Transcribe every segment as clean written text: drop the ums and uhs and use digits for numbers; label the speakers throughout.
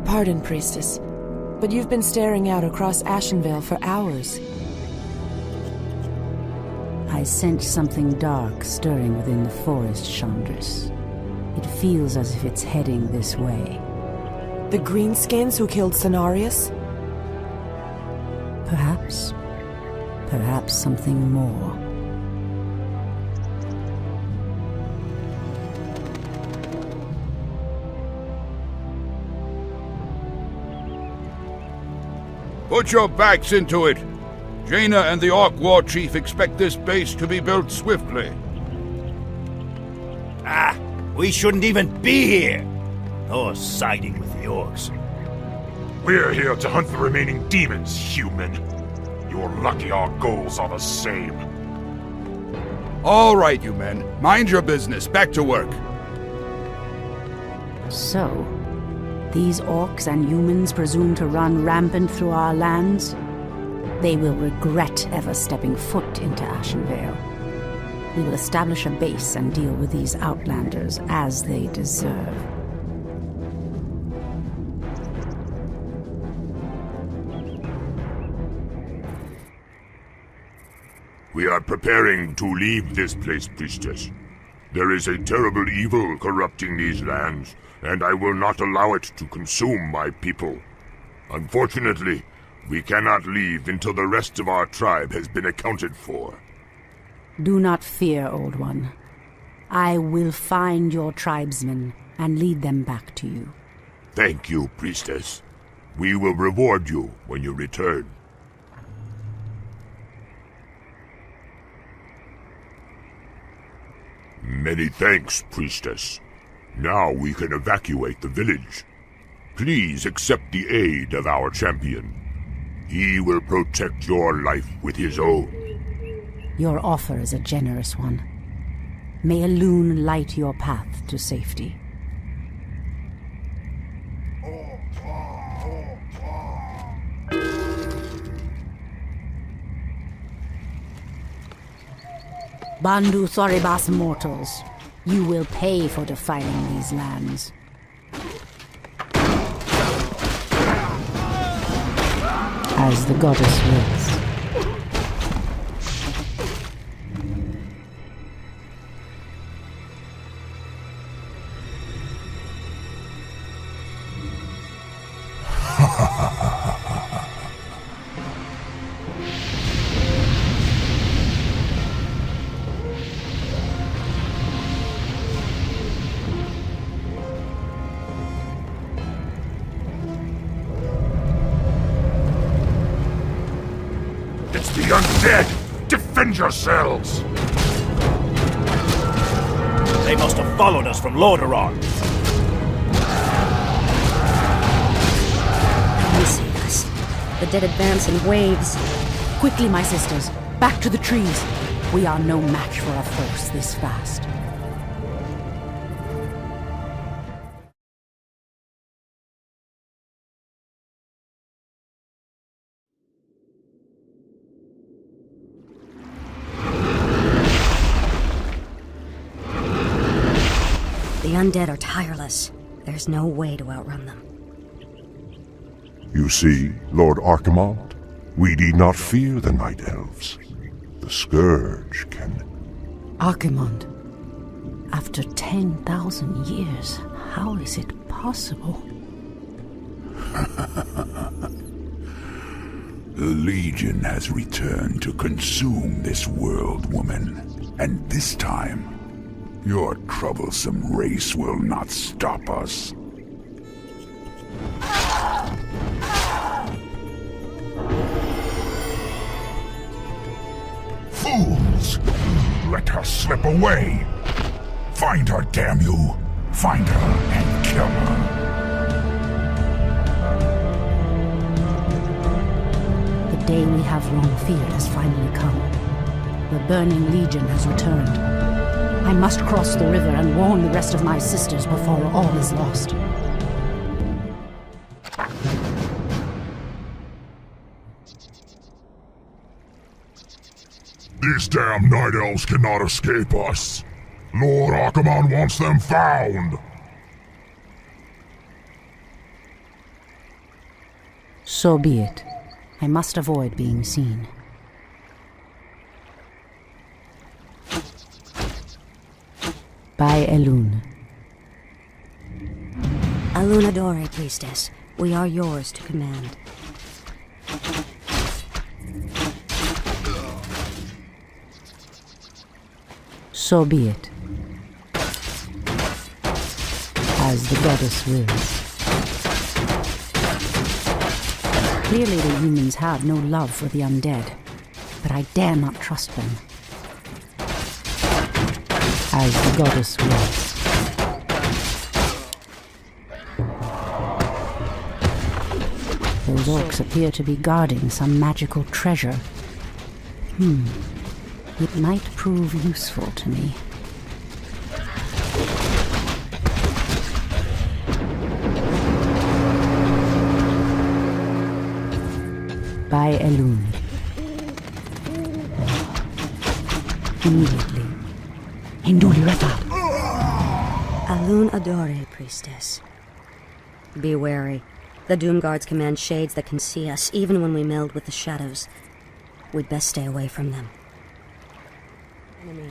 Speaker 1: Pardon, Priestess, but you've been staring out across Ashenvale for hours.
Speaker 2: I sense something dark stirring within the forest, Chandris. It feels as if it's heading this way.
Speaker 1: The Greenskins who killed Cenarius?
Speaker 2: Perhaps. Perhaps something more.
Speaker 3: Put your backs into it. Jaina and the Orc War Chief expect this base to be built swiftly.
Speaker 4: Ah, we shouldn't even be here. Or siding with the Orcs.
Speaker 5: We're here to hunt the remaining demons, human. You're lucky our goals are the same.
Speaker 3: All right, you men. Mind your business. Back to work.
Speaker 2: So, these orcs and humans presume to run rampant through our lands? They will regret ever stepping foot into Ashenvale. We will establish a base and deal with these outlanders as they deserve.
Speaker 5: We are preparing to leave this place, Priestess. There is a terrible evil corrupting these lands, and I will not allow it to consume my people. Unfortunately, we cannot leave until the rest of our tribe has been accounted for.
Speaker 2: Do not fear, Old One. I will find your tribesmen and lead them back to you.
Speaker 5: Thank you, Priestess. We will reward you when you return. Many thanks, Priestess. Now we can evacuate the village. Please accept the aid of our champion. He will protect your life with his own.
Speaker 2: Your offer is a generous one. May a loon light your path to safety. Bandu Thoribas mortals, you will pay for defiling these lands. As the goddess wills.
Speaker 5: It's the undead! Defend yourselves!
Speaker 4: They must have followed us from Lordaeron.
Speaker 6: They see us. The dead advance in waves.
Speaker 2: Quickly, my sisters, back to the trees. We are no match for a force this fast.
Speaker 6: The undead are tireless. There's no way to outrun them.
Speaker 7: You see, Lord Archimald, we need not fear the Night Elves. The Scourge can...
Speaker 2: Archimond, after 10,000 years, how is it possible?
Speaker 8: The Legion has returned to consume this world, woman. And this time, your troublesome race will not stop us.
Speaker 5: Fools! Let her slip away! Find her, damn you! Find her and kill her!
Speaker 2: day we have long feared has finally come. The Burning Legion has returned. I must cross the river and warn the rest of my sisters before all is lost.
Speaker 5: These damn night elves cannot escape us. Lord Archimonde wants them found.
Speaker 2: So be it. I must avoid being seen. By Elune.
Speaker 6: Elune Adore, priestess. We are yours to command.
Speaker 2: So be it. As the goddess wills. Clearly the humans have no love for the undead, but I dare not trust them. As the goddess wills. Those orcs appear to be guarding some magical treasure. It might prove useful to me. By Elune. Immediately. Hinduli Rathal.
Speaker 6: Elune Adore, priestess. Be wary. The Doomguards command shades that can see us, even when we meld with the shadows. We'd best stay away from them. Enemy.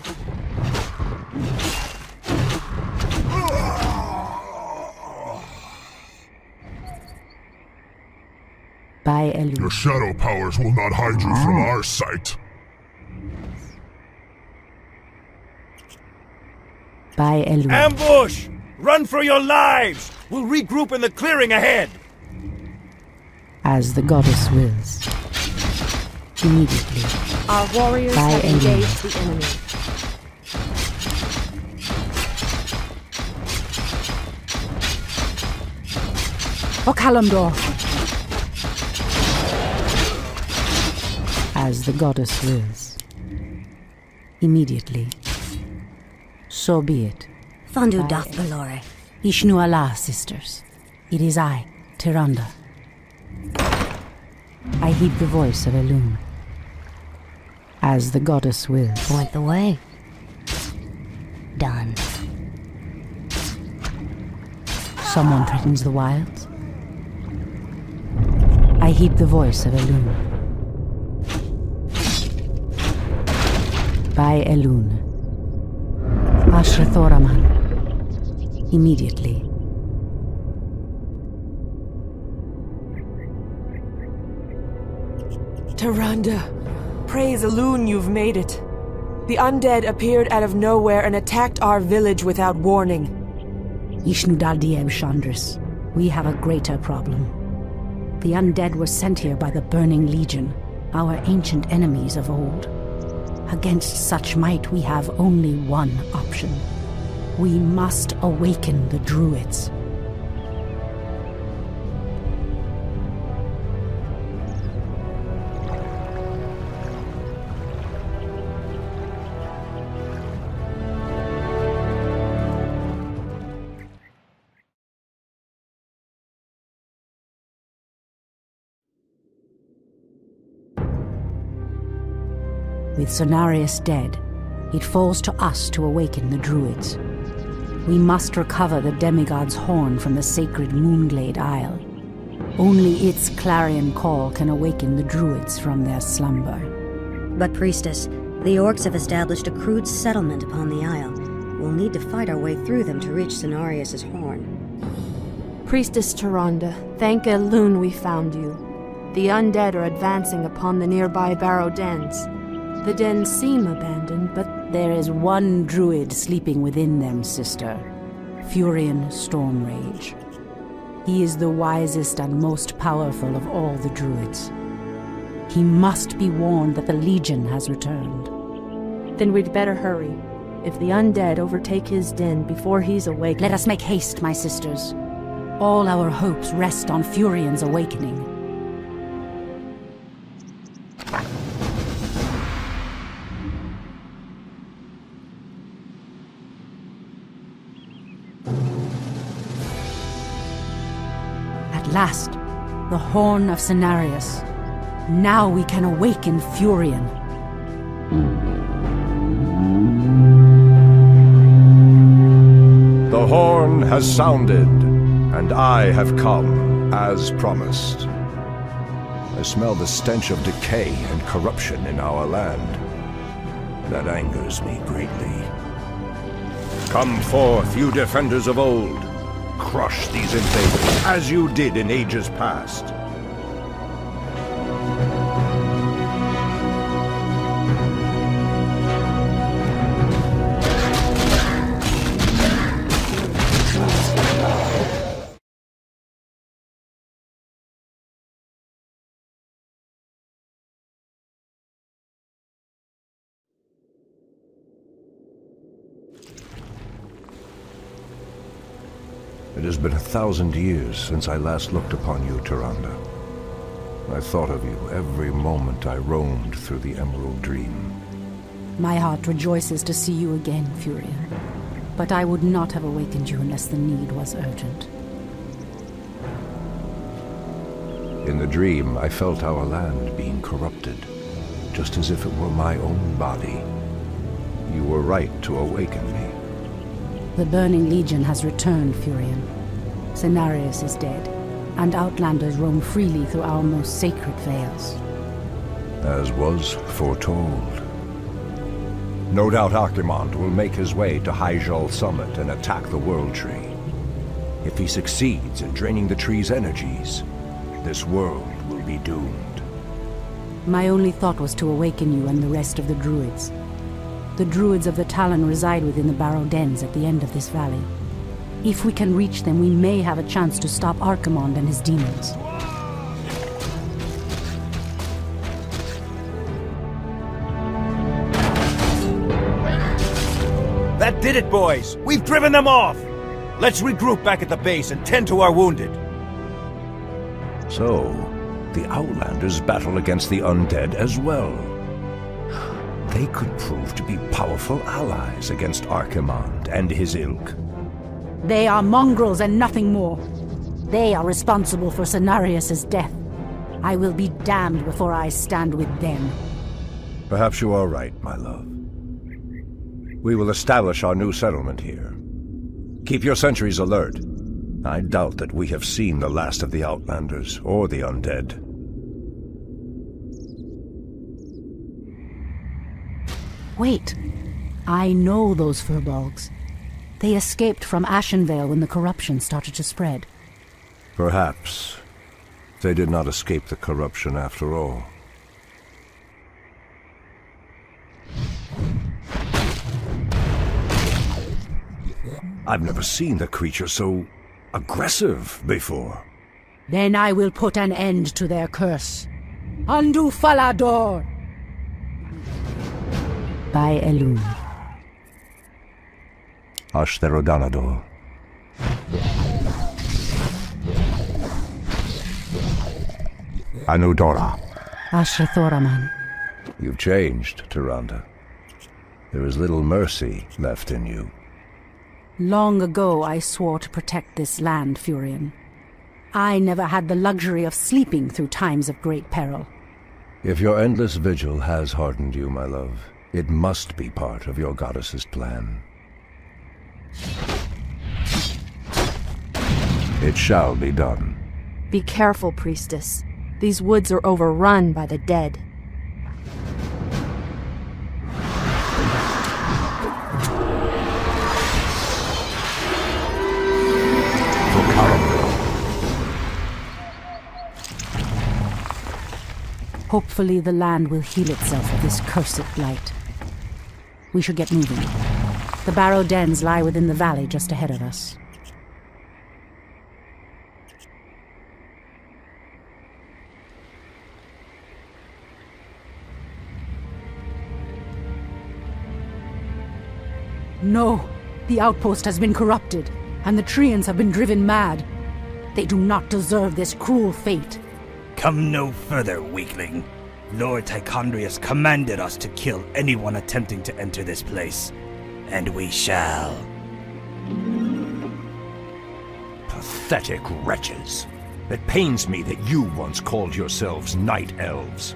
Speaker 2: By Elune.
Speaker 5: Your shadow powers will not hide you from our sight.
Speaker 2: By Elune.
Speaker 4: Ambush! Run for your lives! We'll regroup in the clearing ahead!
Speaker 2: As the goddess wills. Immediately.
Speaker 9: Our warriors
Speaker 2: By
Speaker 9: have
Speaker 2: Elune.
Speaker 9: engaged the enemy.
Speaker 2: Okalamdor. As the goddess wills. Immediately. So be it.
Speaker 6: Fondu doth Valore.
Speaker 2: Ishnu Allah, sisters. It is I, Tyrande. I heed the voice of Elune. As the goddess wills.
Speaker 6: Point the way. Done.
Speaker 2: Someone threatens the wilds. I heed the voice of Elune. By Elune. Ashrathoraman. Immediately.
Speaker 1: Tyrande, praise Elune, you've made it. The undead appeared out of nowhere and attacked our village without warning.
Speaker 2: Ishnu Daldieb Chandris, we have a greater problem. The undead were sent here by the Burning Legion, our ancient enemies of old. Against such might, we have only one option. We must awaken the Druids. With Cenarius dead, it falls to us to awaken the Druids. We must recover the demigod's horn from the sacred Moonglade Isle. Only its clarion call can awaken the Druids from their slumber.
Speaker 6: But, priestess, the orcs have established a crude settlement upon the isle. We'll need to fight our way through them to reach Cenarius' horn.
Speaker 9: Priestess Tyrande, thank Elune we found you. The undead are advancing upon the nearby barrow dens. The dens seem abandoned, but
Speaker 2: there is one druid sleeping within them, sister. Furion Stormrage. He is the wisest and most powerful of all the druids. He must be warned that the Legion has returned.
Speaker 9: Then we'd better hurry. If the undead overtake his den before he's awake...
Speaker 2: Let us make haste, my sisters. All our hopes rest on Furion's awakening. At last, the horn of Cenarius. Now we can awaken Furion.
Speaker 10: The horn has sounded, and I have come, as promised. I smell the stench of decay and corruption in our land. That angers me greatly. Come forth, you defenders of old. Crush these invaders, as you did in ages past. It has been 1,000 years since I last looked upon you, Tyrande. I thought of you every moment I roamed through the Emerald Dream.
Speaker 2: My heart rejoices to see you again, Furion. But I would not have awakened you unless the need was urgent.
Speaker 10: In the dream, I felt our land being corrupted, just as if it were my own body. You were right to awaken me.
Speaker 2: The Burning Legion has returned, Furion. Cenarius is dead, and outlanders roam freely through our most sacred vales.
Speaker 10: As was foretold. No doubt Archimonde will make his way to Hyjal Summit and attack the World Tree. If he succeeds in draining the tree's energies, this world will be doomed.
Speaker 2: My only thought was to awaken you and the rest of the Druids. The Druids of the Talon reside within the Barrow Dens at the end of this valley. If we can reach them, we may have a chance to stop Archimonde and his demons.
Speaker 4: That did it, boys! We've driven them off! Let's regroup back at the base and tend to our wounded.
Speaker 10: So, the Outlanders battle against the undead as well. They could prove to be powerful allies against Archimonde and his ilk.
Speaker 2: They are mongrels and nothing more. They are responsible for Cenarius' death. I will be damned before I stand with them.
Speaker 10: Perhaps you are right, my love. We will establish our new settlement here. Keep your sentries alert. I doubt that we have seen the last of the Outlanders or the undead.
Speaker 2: Wait. I know those furbolgs. They escaped from Ashenvale when the corruption started to spread.
Speaker 10: Perhaps. They did not escape the corruption after all. I've never seen the creature so aggressive before.
Speaker 2: Then I will put an end to their curse. Undo Falador! By Elune.
Speaker 10: Ashtherodanador. Anudora.
Speaker 2: Ashrathoraman.
Speaker 10: You've changed, Tyrande. There is little mercy left in you.
Speaker 2: Long ago I swore to protect this land, Furion. I never had the luxury of sleeping through times of great peril.
Speaker 10: If your endless vigil has hardened you, my love, it must be part of your goddess's plan. It shall be done.
Speaker 9: Be careful, priestess. These woods are overrun by the dead.
Speaker 2: Hopefully the land will heal itself of this cursed blight. We should get moving. The Barrow Dens lie within the valley just ahead of us. No! The outpost has been corrupted, and the Treants have been driven mad. They do not deserve this cruel fate.
Speaker 4: Come no further, weakling. Lord Tichondrius commanded us to kill anyone attempting to enter this place. And we shall. Pathetic wretches.
Speaker 10: It pains me that you once called yourselves night elves.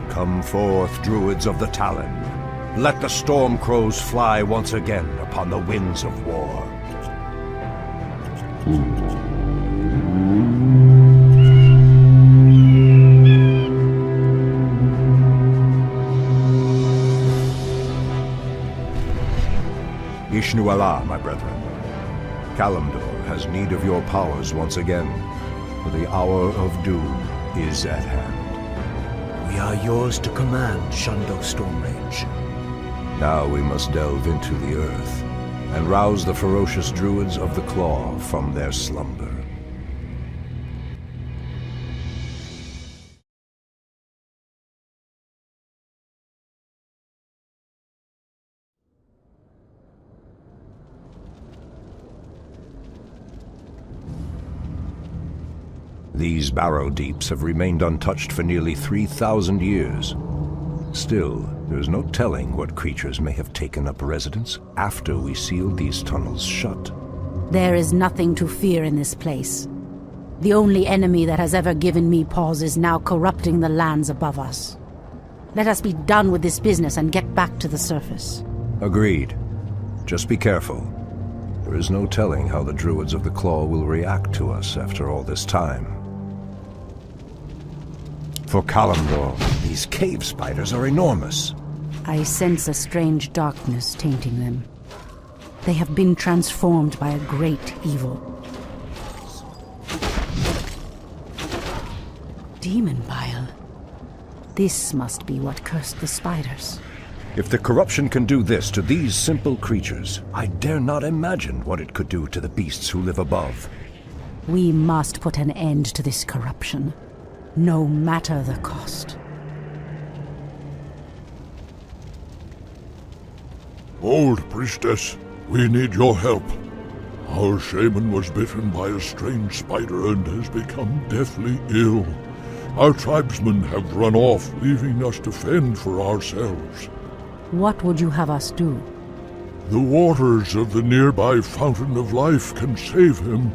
Speaker 10: Come forth, druids of the Talon. Let the storm crows fly once again upon the winds of war. Ishnu Allah, my brethren. Kalimdor has need of your powers once again, for the hour of doom is at hand.
Speaker 4: We are yours to command, Shundo Stormrage.
Speaker 10: Now we must delve into the earth and rouse the ferocious druids of the Claw from their slumber. These barrow deeps have remained untouched for nearly 3,000 years. Still, there's no telling what creatures may have taken up residence after we sealed these tunnels shut.
Speaker 2: There is nothing to fear in this place. The only enemy that has ever given me pause is now corrupting the lands above us. Let us be done with this business and get back to the surface.
Speaker 10: Agreed. Just be careful. There is no telling how the druids of the Claw will react to us after all this time. For Kalimdor, these cave spiders are enormous.
Speaker 2: I sense a strange darkness tainting them. They have been transformed by a great evil. Demon bile. This must be what cursed the spiders.
Speaker 10: If the corruption can do this to these simple creatures, I dare not imagine what it could do to the beasts who live above.
Speaker 2: We must put an end to this corruption, no matter the cost.
Speaker 7: Old priestess, we need your help. Our shaman was bitten by a strange spider and has become deathly ill. Our tribesmen have run off, leaving us to fend for ourselves.
Speaker 2: What would you have us do?
Speaker 7: The waters of the nearby Fountain of Life can save him,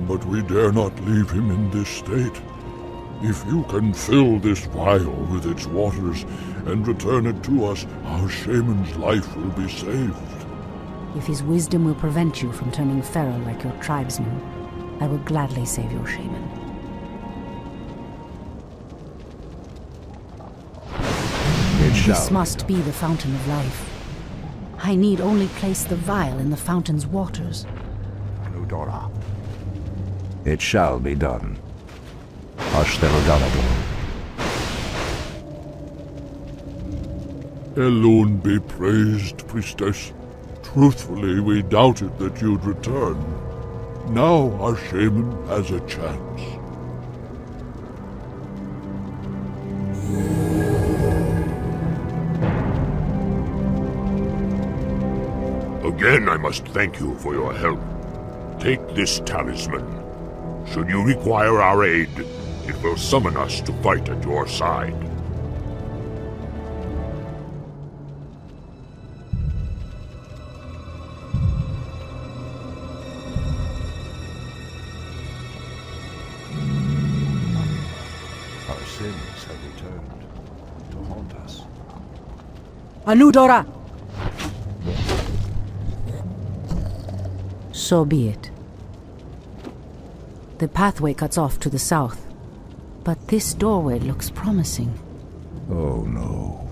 Speaker 7: but we dare not leave him in this state. If you can fill this vial with its waters and return it to us, our shaman's life will be saved.
Speaker 2: If his wisdom will prevent you from turning feral like your tribesmen, I will gladly save your shaman. This must be the Fountain of Life. I need only place the vial in the fountain's waters.
Speaker 10: Nudora. It shall be done.
Speaker 7: Elune be praised, priestess. Truthfully, we doubted that you'd return. Now our shaman has a chance.
Speaker 5: Again, I must thank you for your help. Take this talisman. Should you require our aid, it will summon us to fight at your side.
Speaker 10: Our sins have returned to haunt us.
Speaker 2: Anudora! So be it. The pathway cuts off to the south, but this doorway looks promising.
Speaker 10: Oh no.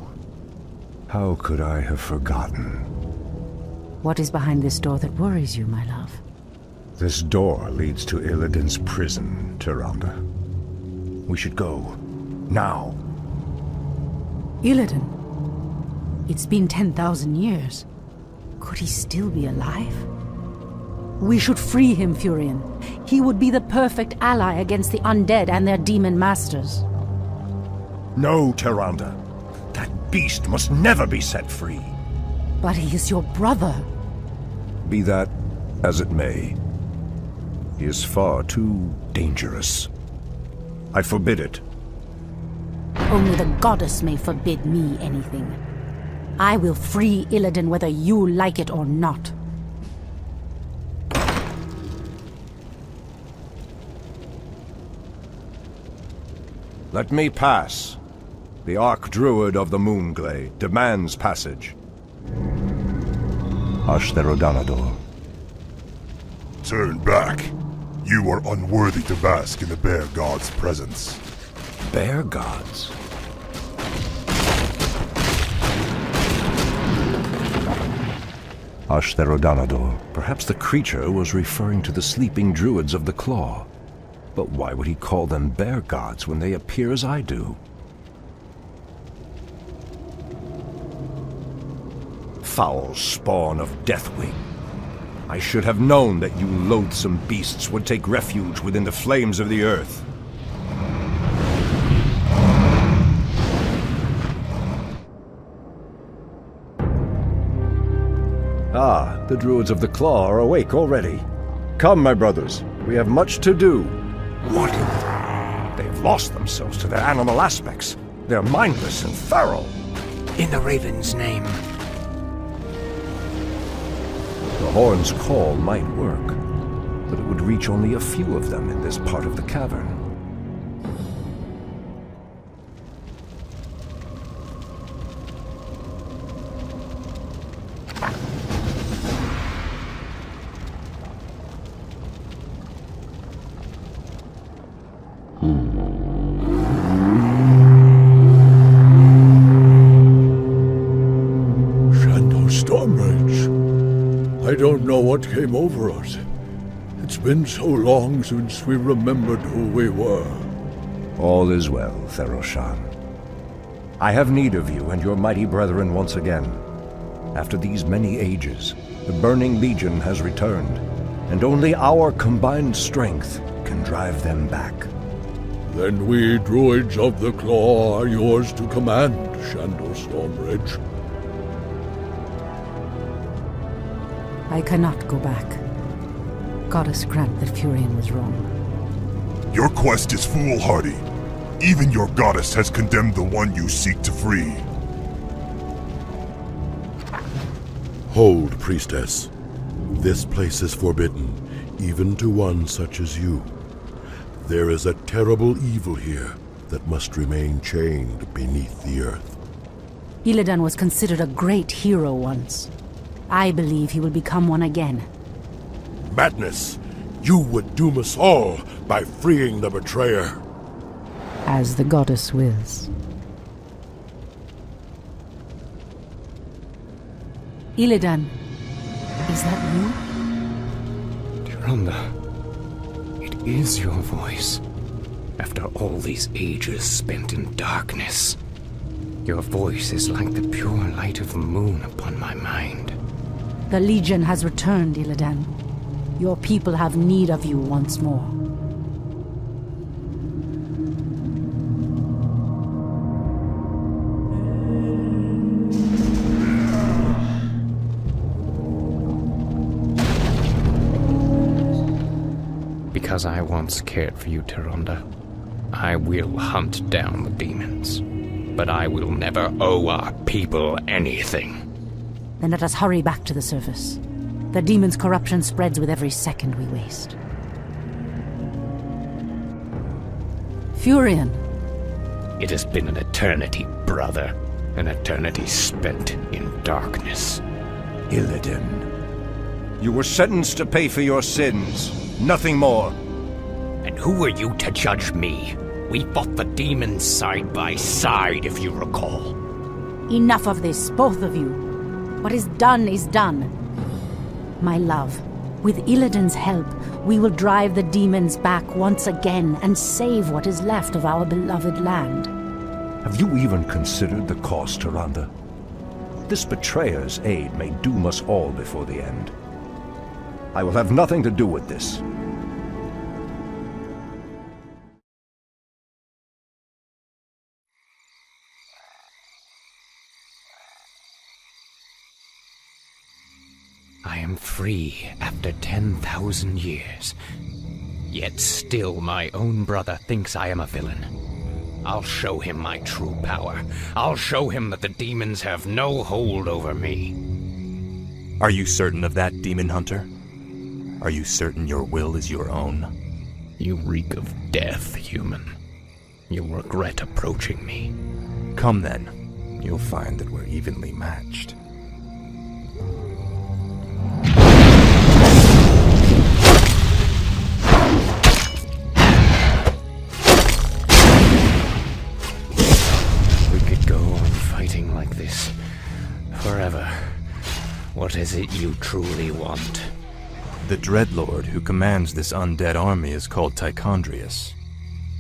Speaker 10: How could I have forgotten?
Speaker 2: What is behind this door that worries you, my love?
Speaker 10: This door leads to Illidan's prison, Tyrande. We should go. Now.
Speaker 2: Illidan? It's been 10,000 years. Could he still be alive? We should free him, Furion. He would be the perfect ally against the undead and their demon masters.
Speaker 10: No, Tyrande. That beast must never be set free.
Speaker 2: But he is your brother.
Speaker 10: Be that as it may. He is far too dangerous. I forbid it.
Speaker 2: Only the goddess may forbid me anything. I will free Illidan whether you like it or not.
Speaker 10: Let me pass. The Archdruid of the Moonglade demands passage. Ashtherodanador.
Speaker 5: Turn back. You are unworthy to bask in the Bear God's presence.
Speaker 10: Bear gods? Ashtherodanador. Perhaps the creature was referring to the sleeping druids of the Claw. But why would he call them bear gods when they appear as I do? Foul spawn of Deathwing. I should have known that you loathsome beasts would take refuge within the flames of the earth. Ah, the Druids of the Claw are awake already. Come, my brothers, we have much to do. What? They've lost themselves to their animal aspects. They're mindless and feral.
Speaker 4: In the Raven's name.
Speaker 10: The horn's call might work, but it would reach only a few of them in this part of the cavern.
Speaker 7: I don't know what came over us. It's been so long since we remembered who we were.
Speaker 10: All is well, Theroshan. I have need of you and your mighty brethren once again. After these many ages, the Burning Legion has returned, and only our combined strength can drive them back.
Speaker 7: Then we Druids of the Claw are yours to command, Shandor Stormridge.
Speaker 2: I cannot go back. Goddess grant that Furion was wrong.
Speaker 5: Your quest is foolhardy. Even your goddess has condemned the one you seek to free.
Speaker 11: Hold, priestess. This place is forbidden, even to one such as you. There is a terrible evil here that must remain chained beneath the earth.
Speaker 2: Illidan was considered a great hero once. I believe he will become one again.
Speaker 11: Madness! You would doom us all by freeing the betrayer.
Speaker 2: As the goddess wills. Illidan, is that you?
Speaker 12: Tyrande, it is your voice. After all these ages spent in darkness, your voice is like the pure light of the moon upon my mind.
Speaker 2: The Legion has returned, Illidan. Your people have need of you once more.
Speaker 12: Because I once cared for you, Tyrande, I will hunt down the demons. But I will never owe our people anything.
Speaker 2: Then let us hurry back to the surface. The demon's corruption spreads with every second we waste. Furion.
Speaker 12: It has been an eternity, brother. An eternity spent in darkness.
Speaker 10: Illidan, you were sentenced to pay for your sins. Nothing more.
Speaker 12: And who are you to judge me? We fought the demons side by side, if you recall.
Speaker 2: Enough of this, both of you. What is done is done. My love, with Illidan's help, we will drive the demons back once again and save what is left of our beloved land.
Speaker 10: Have you even considered the cost, Tyrande? This betrayer's aid may doom us all before the end. I will have nothing to do with this.
Speaker 12: I am free after 10,000 years. Yet still my own brother thinks I am a villain. I'll show him my true power. I'll show him that the demons have no hold over me.
Speaker 13: Are you certain of that, Demon Hunter? Are you certain your will is your own?
Speaker 12: You reek of death, human. You'll regret approaching me.
Speaker 13: Come then. You'll find that we're evenly matched.
Speaker 12: We could go on fighting like this forever. What is it you truly want?
Speaker 13: The Dreadlord who commands this undead army is called Tichondrius.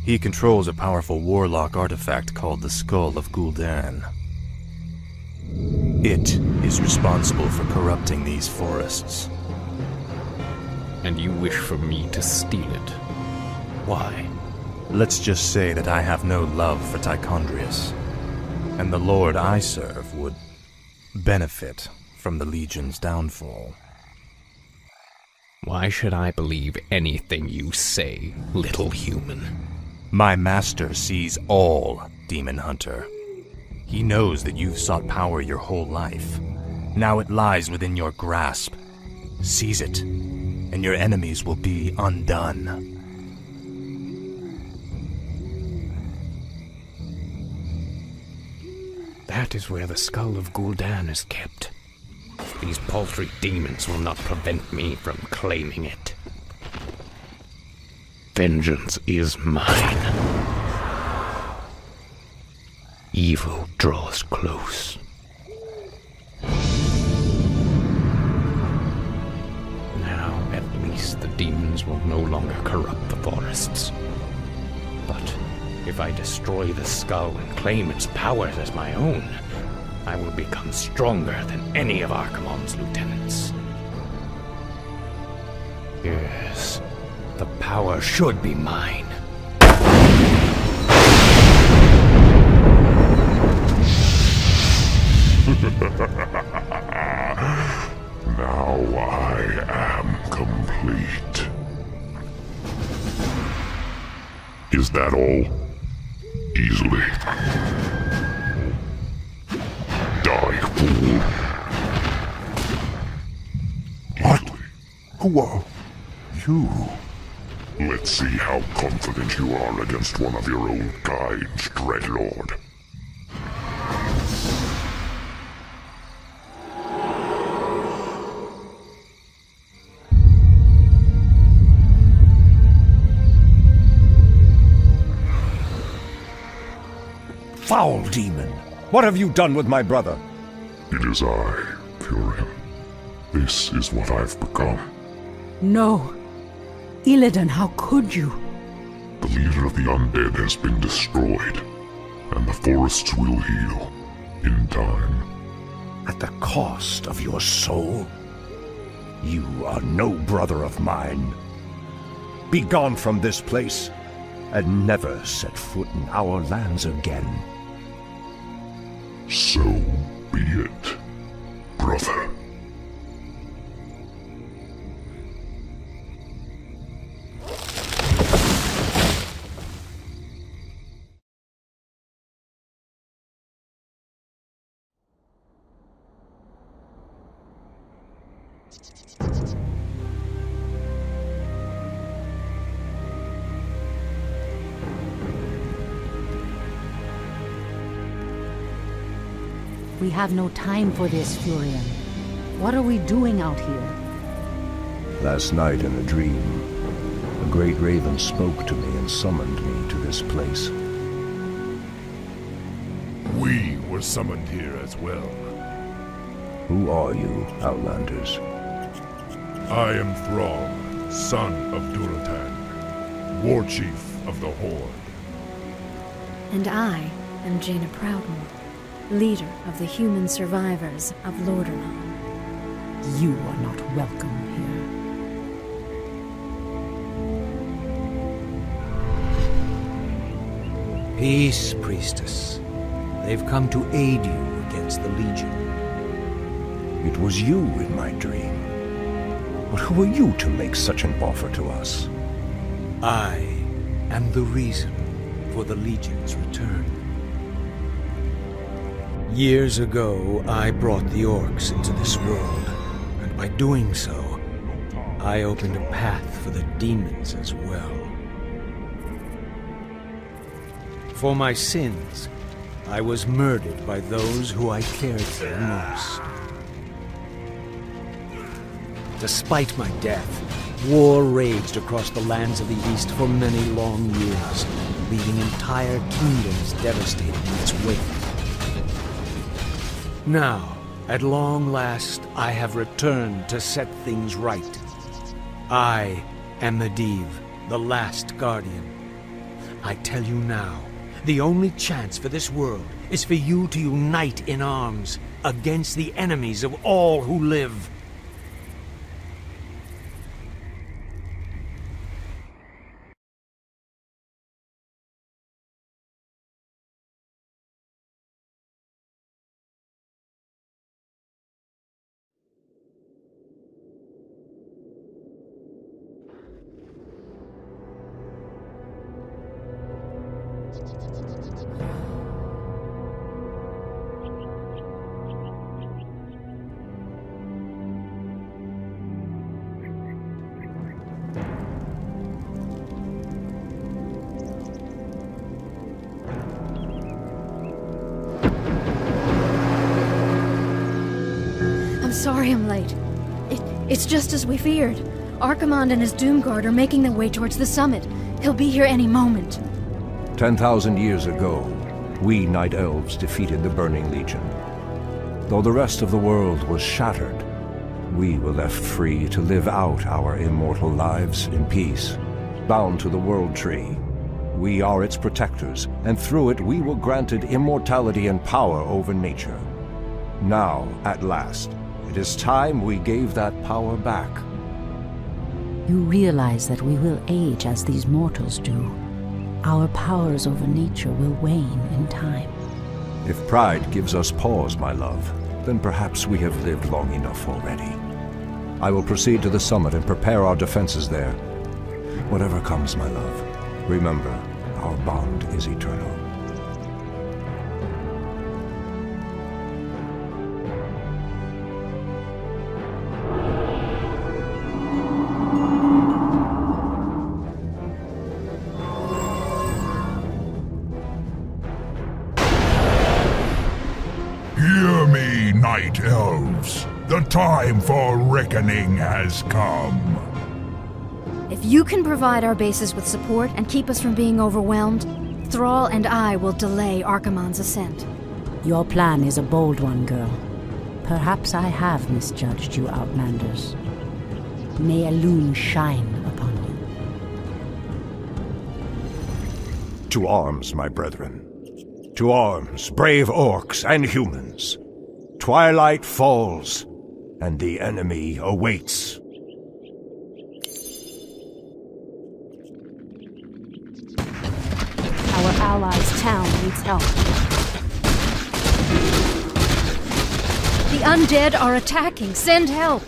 Speaker 13: He controls a powerful warlock artifact called the Skull of Gul'dan. It is responsible for corrupting these forests.
Speaker 12: And you wish for me to steal it? Why?
Speaker 13: Let's just say that I have no love for Tichondrius, and the Lord I serve would benefit from the Legion's downfall.
Speaker 12: Why should I believe anything you say, little human?
Speaker 13: My master sees all, Demon Hunter. He knows that you've sought power your whole life. Now it lies within your grasp. Seize it, and your enemies will be undone.
Speaker 12: That is where the Skull of Gul'dan is kept. These paltry demons will not prevent me from claiming it. Vengeance is mine. Evil draws close. Now, at least the demons will no longer corrupt the forests. But if I destroy the skull and claim its powers as my own, I will become stronger than any of Archimonde's lieutenants. Yes, the power should be mine.
Speaker 5: Now I am complete. Is that all? Easily. Die, fool.
Speaker 8: What? Who are you?
Speaker 5: Let's see how confident you are against one of your own kind's Dreadlord.
Speaker 10: Foul demon! What have you done with my brother?
Speaker 5: It is I, Furion. This is what I've become.
Speaker 2: No. Illidan, how could you?
Speaker 5: The leader of the undead has been destroyed, and the forests will heal in time.
Speaker 10: At the cost of your soul? You are no brother of mine. Be gone from this place, and never set foot in our lands again.
Speaker 5: So be it, brother.
Speaker 2: We have no time for this, Furion. What are we doing out here?
Speaker 10: Last night in a dream, a great raven spoke to me and summoned me to this place.
Speaker 7: We were summoned here as well.
Speaker 10: Who are you, Outlanders?
Speaker 7: I am Thrall, son of Durotan, war chief of the Horde.
Speaker 14: And I am Jaina Proudmoore, leader of the human survivors of Lordaeron.
Speaker 2: You are not welcome
Speaker 4: here. Peace, priestess. They've come to aid you against the Legion.
Speaker 10: It was you in my dream. But who are you to make such an offer to us?
Speaker 15: I am the reason for the Legion's return. Years ago, I brought the orcs into this world, and by doing so, I opened a path for the demons as well. For my sins, I was murdered by those who I cared for most. Despite my death, war raged across the lands of the East for many long years, leaving entire kingdoms devastated in its wake. Now, at long last, I have returned to set things right. I am Medivh, the last guardian. I tell you now, the only chance for this world is for you to unite in arms against the enemies of all who live.
Speaker 14: Sorry I'm late. It's just as we feared. Archimonde and his Doomguard are making their way towards the summit. He'll be here any moment.
Speaker 10: 10,000 years ago, we Night Elves defeated the Burning Legion. Though the rest of the world was shattered, we were left free to live out our immortal lives in peace, bound to the World Tree. We are its protectors, and through it we were granted immortality and power over nature. Now, at last, it is time we gave that power back.
Speaker 2: You realize that we will age as these mortals do. Our powers over nature will wane in time.
Speaker 10: If pride gives us pause, my love, then perhaps we have lived long enough already. I will proceed to the summit and prepare our defenses there. Whatever comes, my love, remember, our bond is eternal.
Speaker 8: Hear me, Night Elves. The time for reckoning has come.
Speaker 14: If you can provide our bases with support and keep us from being overwhelmed, Thrall and I will delay Archimonde's ascent.
Speaker 2: Your plan is a bold one, girl. Perhaps I have misjudged you, Outlanders. May Elune shine upon you.
Speaker 10: To arms, my brethren. To arms, brave orcs and humans. Twilight falls, and the enemy awaits.
Speaker 9: Our allies' town needs help.
Speaker 14: The undead are attacking. Send help!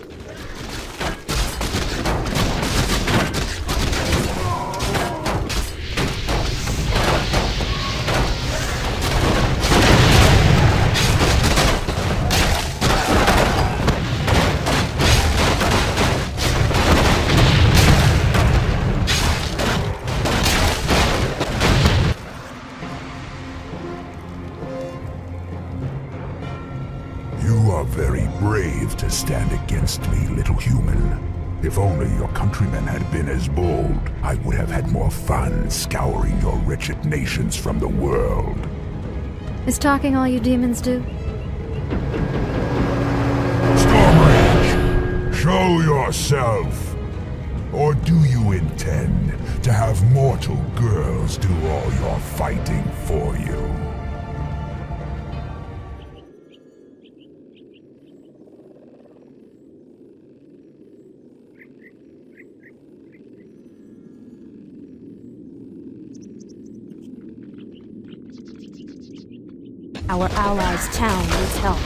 Speaker 8: Very brave to stand against me, little human. If only your countrymen had been as bold, I would have had more fun scouring your wretched nations from the world.
Speaker 14: Is talking all you demons do?
Speaker 8: Stormrage, show yourself! Or do you intend to have mortal girls do all your fighting for you?
Speaker 9: Our allies' town needs help.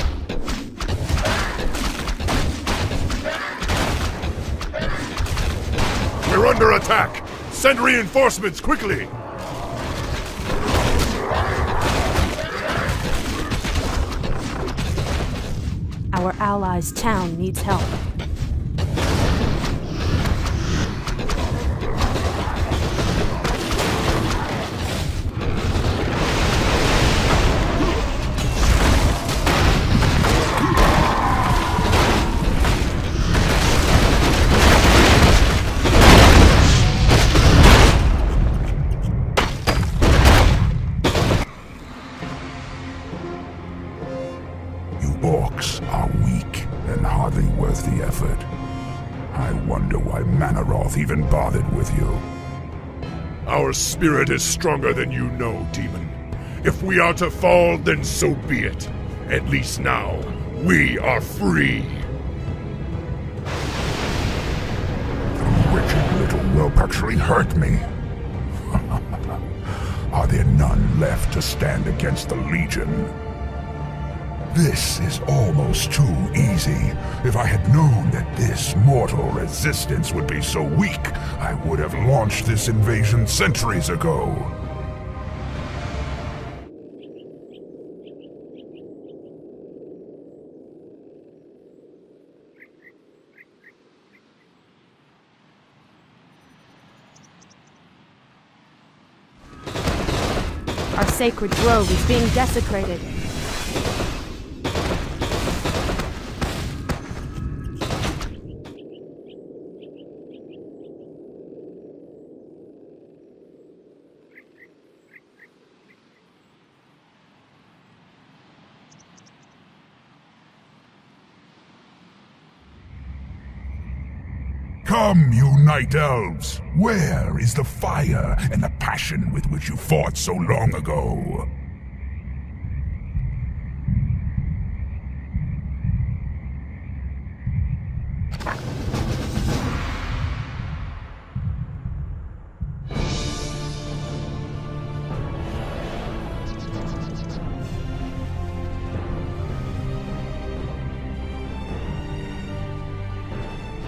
Speaker 5: under attack! Send reinforcements quickly!
Speaker 9: Our allies' town needs help.
Speaker 8: Orcs are weak and hardly worth the effort. I wonder why Manaroth even bothered with you.
Speaker 5: Our spirit is stronger than you know, demon. If we are to fall, then so be it. At least now, we are free.
Speaker 8: The wicked little whelp actually hurt me. Are there none left to stand against the Legion? This is almost too easy. If I had known that this mortal resistance would be so weak, I would have launched this invasion centuries ago.
Speaker 9: Our sacred grove is being desecrated.
Speaker 8: Come, you night elves! Where is the fire and the passion with which you fought so long ago?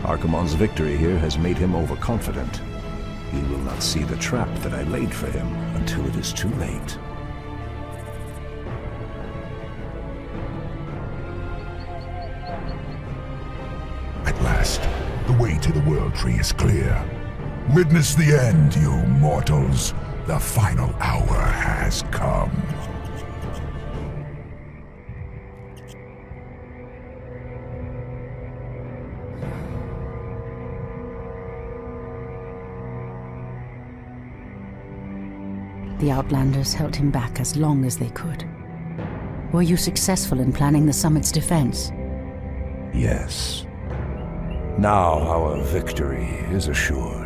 Speaker 10: Archimonde's victory here has made him overconfident. He will not see the trap that I laid for him until it is too late.
Speaker 8: At last, the way to the World Tree is clear. Witness the end, you mortals. The final hour has come.
Speaker 2: The Outlanders held him back as long as they could. Were you successful in planning the summit's defense?
Speaker 10: Yes. Now our victory is assured.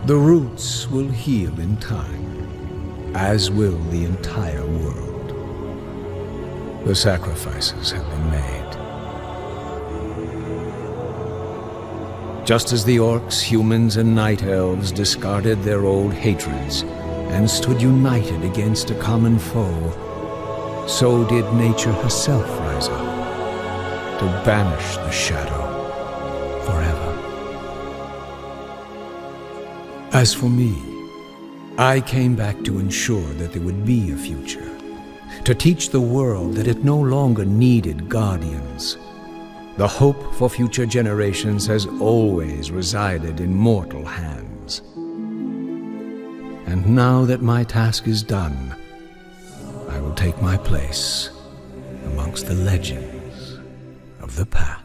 Speaker 15: The roots will heal in time, as will the entire world. The sacrifices have been made. Just as the orcs, humans, and night elves discarded their old hatreds and stood united against a common foe, so did nature herself rise up to banish the shadow forever. As for me, I came back to ensure that there would be a future, to teach the world that it no longer needed guardians. The hope for future generations has always resided in mortal hands. And now that my task is done, I will take my place amongst the legends of the past.